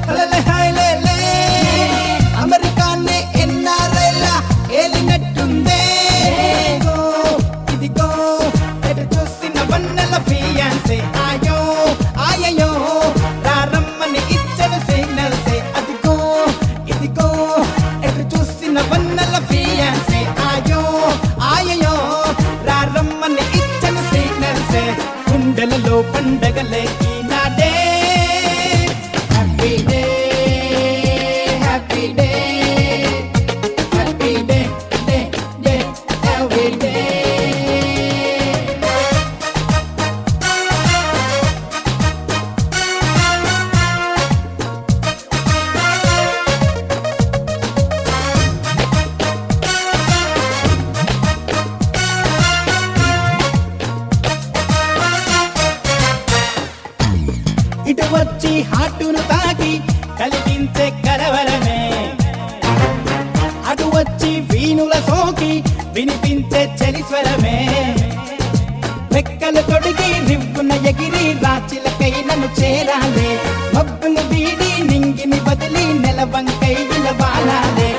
హలలే హైలేలే అమెరికానే ఎన్ఆర్ఐలా ఏలినట్టుందే ఇదిగో ఎటు చూసిన వన్నెల ఫియాన్సే ఆయో ఆయయో రారమ్మని ఇచ్చడు సిగ్నల్సే అదిగో ఇదిగో ఎటు చూసిన వన్నెల ఫియాన్సే ఆయో ఆయయో రారమ్మని ఇచ్చడు సిగ్నల్సే గుండెలలో పండగలే ఈనాడే happy day happy day happy day day day every day ఇటు వచ్చి హాటును తాకి కలిగించే కలవరమే అటు వచ్చి వీణుల సోకి వినిపించే చలిస్వరమే రెక్కలు తొడిగి రివ్వున ఎగిరి రాచిలకై నన్ను చేరాలే మబ్బులు వీడి నింగిని బదిలి నెలవంకై విలవాలాలే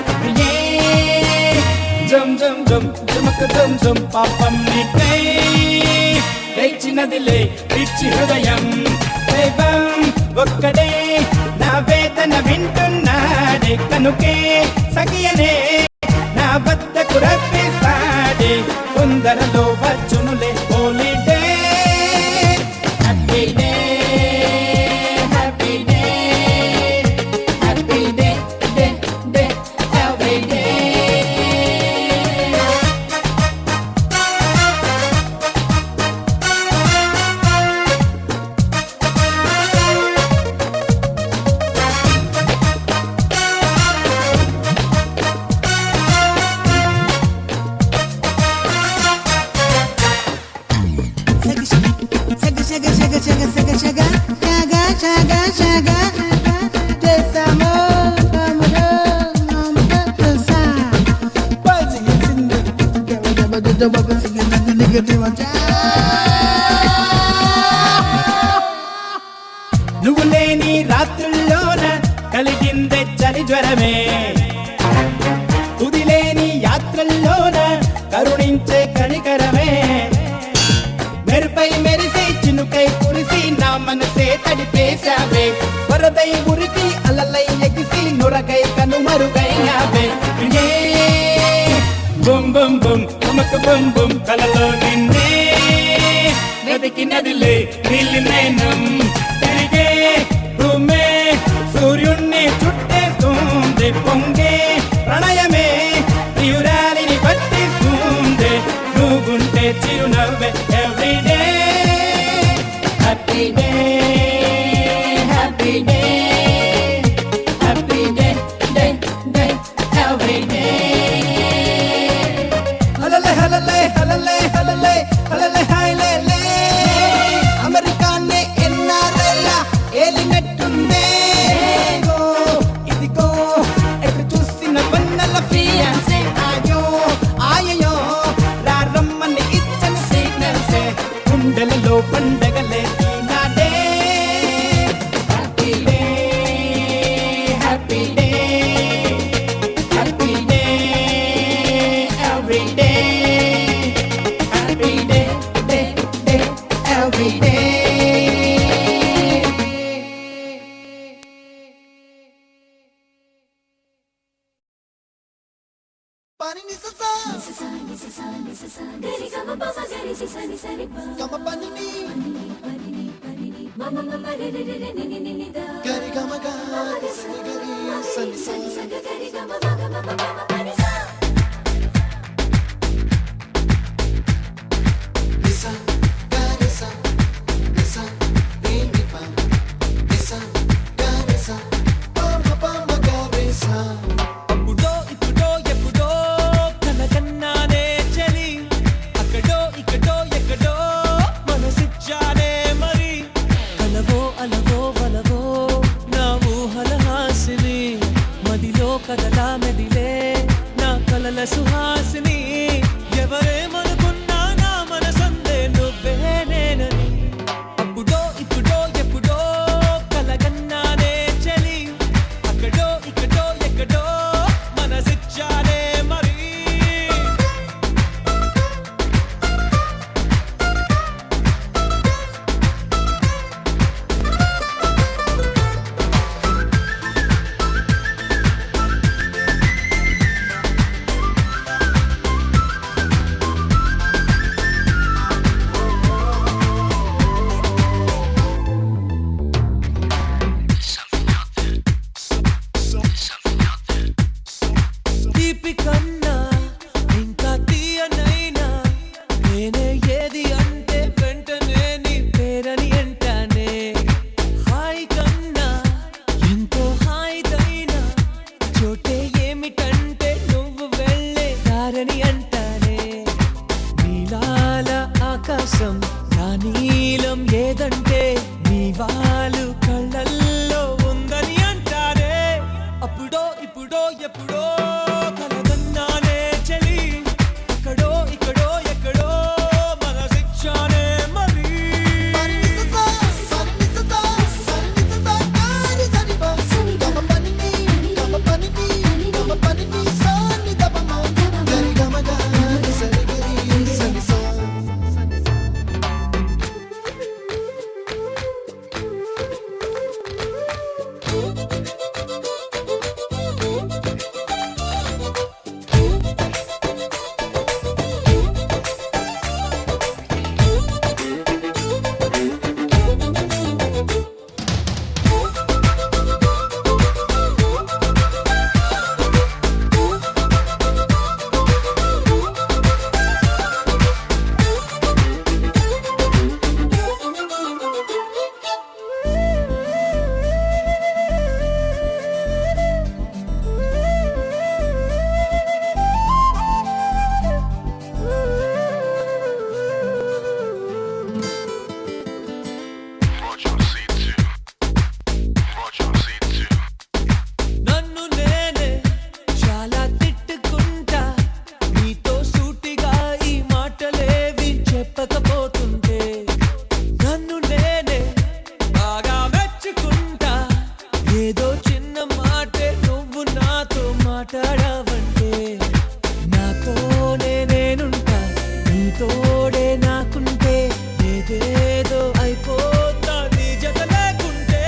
జం జం జం జమక జం జం పాపం నీకై లేచినదిలే పిచ్చి హృదయం దైవం ఒక్కడే నా వేదన వింటున్నాడే కనుకే సఖియనే నా వద్దకు రప్పిస్తాడే తొందరలో వచ్చునులే holiday happy day happy day happy day day day every day నువ్వు లేని రాత్రుల్లోన కలిగిందే చలి జ్వరమే తుదిలేని యాత్రల్లోన కరుణించే కణికరమే మెరుపై మెరిసి చినుకై కురిసి నా మనసే తడిపేశావే వరదై ఉరికి అలలై ఎగిసి నురగై కనుమరుగైనావే బుమ్ బుమ్ బుమ్ తుమక బుమ్ బుమ్ కలలో నిన్నే నదికి నదిలే నీలి నయనం తిరిగే భూమే సూర్యుణ్ణి చుట్టేస్తుంది పొంగే ప్రణయమే ప్రియురాలిని పట్టిస్తుంది నువ్వుంటే చిరునవ్వే every day happy day happy day happy day day day every day హలలే హలలే హలలే హలలే హలలే హైలేలే అమెరికానే ఎన్ఆర్ఐలా ఏలినట్టుందే ఇదిగో ఎటు చూసిన వన్నెల ఫియాన్సే ఆయో ఆయయో రారమ్మని ఇచ్చని సిగ్నల్సే గుండెలలో పండగలే ఈనాడే happy day happy day happy day every day happy day day day every day pani ni sa gari ga ma pa gari si sa ni sa ri pa ga ma pani ni ma ma ma re re re ni ni da gari ga ma ga gari sa ni sa gari ga ma ga ma pani sa nisa gari sa nisa ni pa nisa gari sa pa ma gari sa కదలా మెదిలే నా కలల సుహాసిని ఎవరేమనుకున్నా నా మనసందే నువ్వే నేనని అప్పుడో ఇప్పుడో ఎప్పుడో కలగన్నానే చలి మాట్లాడావంటే నాతోనే నేనుంటా, నీ తోడే నాకుంటే ఏదేదో అయిపోతా నీ జత లేకుంటే.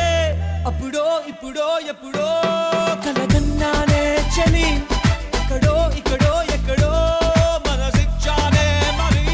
అప్పుడో ఇప్పుడో ఎప్పుడో కలగన్నానే చలి, అక్కడో ఇక్కడో ఎక్కడో మనసిచ్చానే మరి.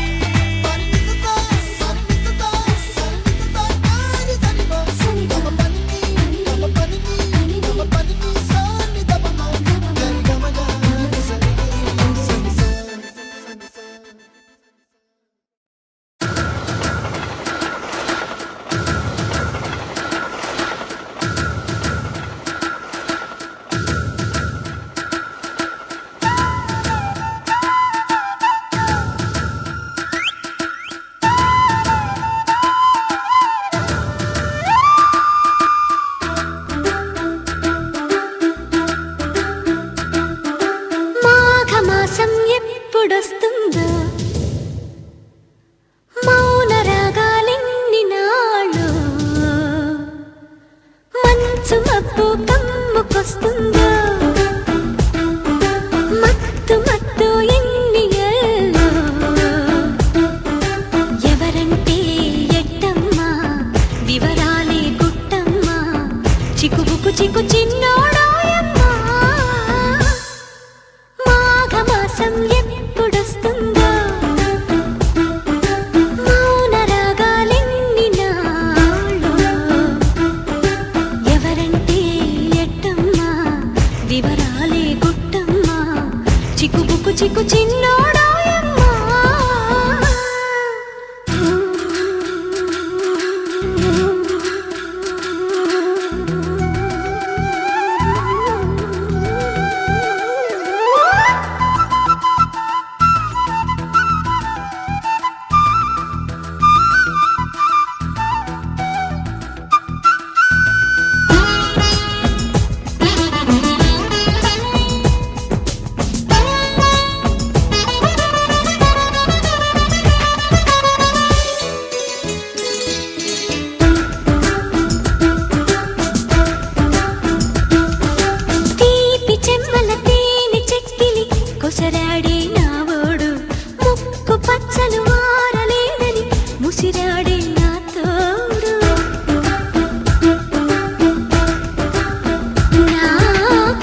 మాఘమాసం ఎప్పుడొస్తుందో, మౌన రాగాలెన్ని నాళ్ళు, మంచు మబ్బు కమ్ముకొస్తుందో, మత్తు మత్తు ఎన్ని ఏళ్ళు. ఎవరంటే ఎట్టమ్మా, వివరాలే గుట్టమ్మా, చిక్కుబుకు చిక్కు చిన్నోడాయమ్మా. మాఘమాసం ఎప్పుడొస్తుందో, మౌన రాగాలెన్ని నాళ్ళు, ఎవరంటే ఎట్టమ్మా, వివరాలే గుట్టమ్మా, చిక్కుబుకు చిక్కు చిన్నోడాయమ్మా. తీపి చెమ్మల తేనె చెక్కిలి కొసరాడే నావోడు, ముక్కు పచ్చలు వారలేదని ముసిరాడే నా తోడు. నా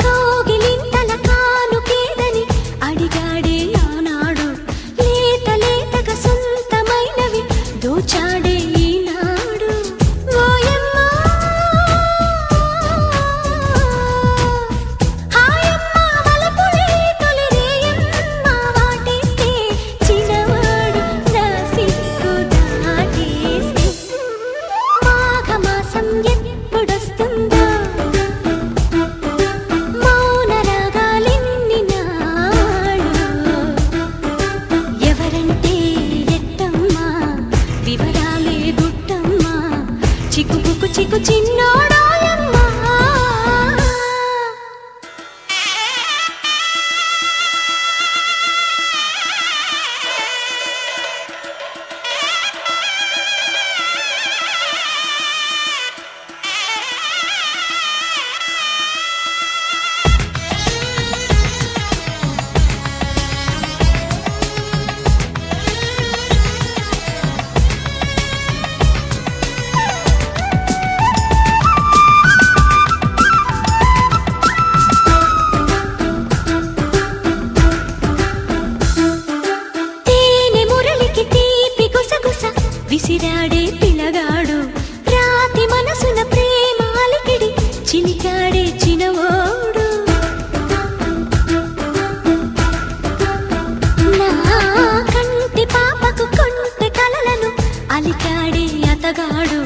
కోగిలింతల కానుకేదని అడిగాడే ఆనాడు, లేత లేతగా సొంతమైనవి దోచాడే ఈనాడు. ఓయమ్మా హాయమ్మ వలపులే తొలిరేయమ్మ, వాటేస్తే చిన్నవాడు నా సిగ్గు దాటేస్తే. మాఘమాసం ఎప్పుడొస్తుందో, మౌన రాగాలెన్ని నాళ్ళు, ఎవరంటే ఎట్టమ్మా, వివరాలే గుట్టమ్మా, చిక్కుబుకు చిక్కు చిన్నోడాయమ్మా. తేనె మురళికి తీపి గుసగుస విసిరాడే పిల్లగాడు, రాతి మనసున ప్రేమ అలికిడి చిలికాడే చినవోడు. నా కంటి పాపకు కొంటె కలలను అలికాడే అతగాడు,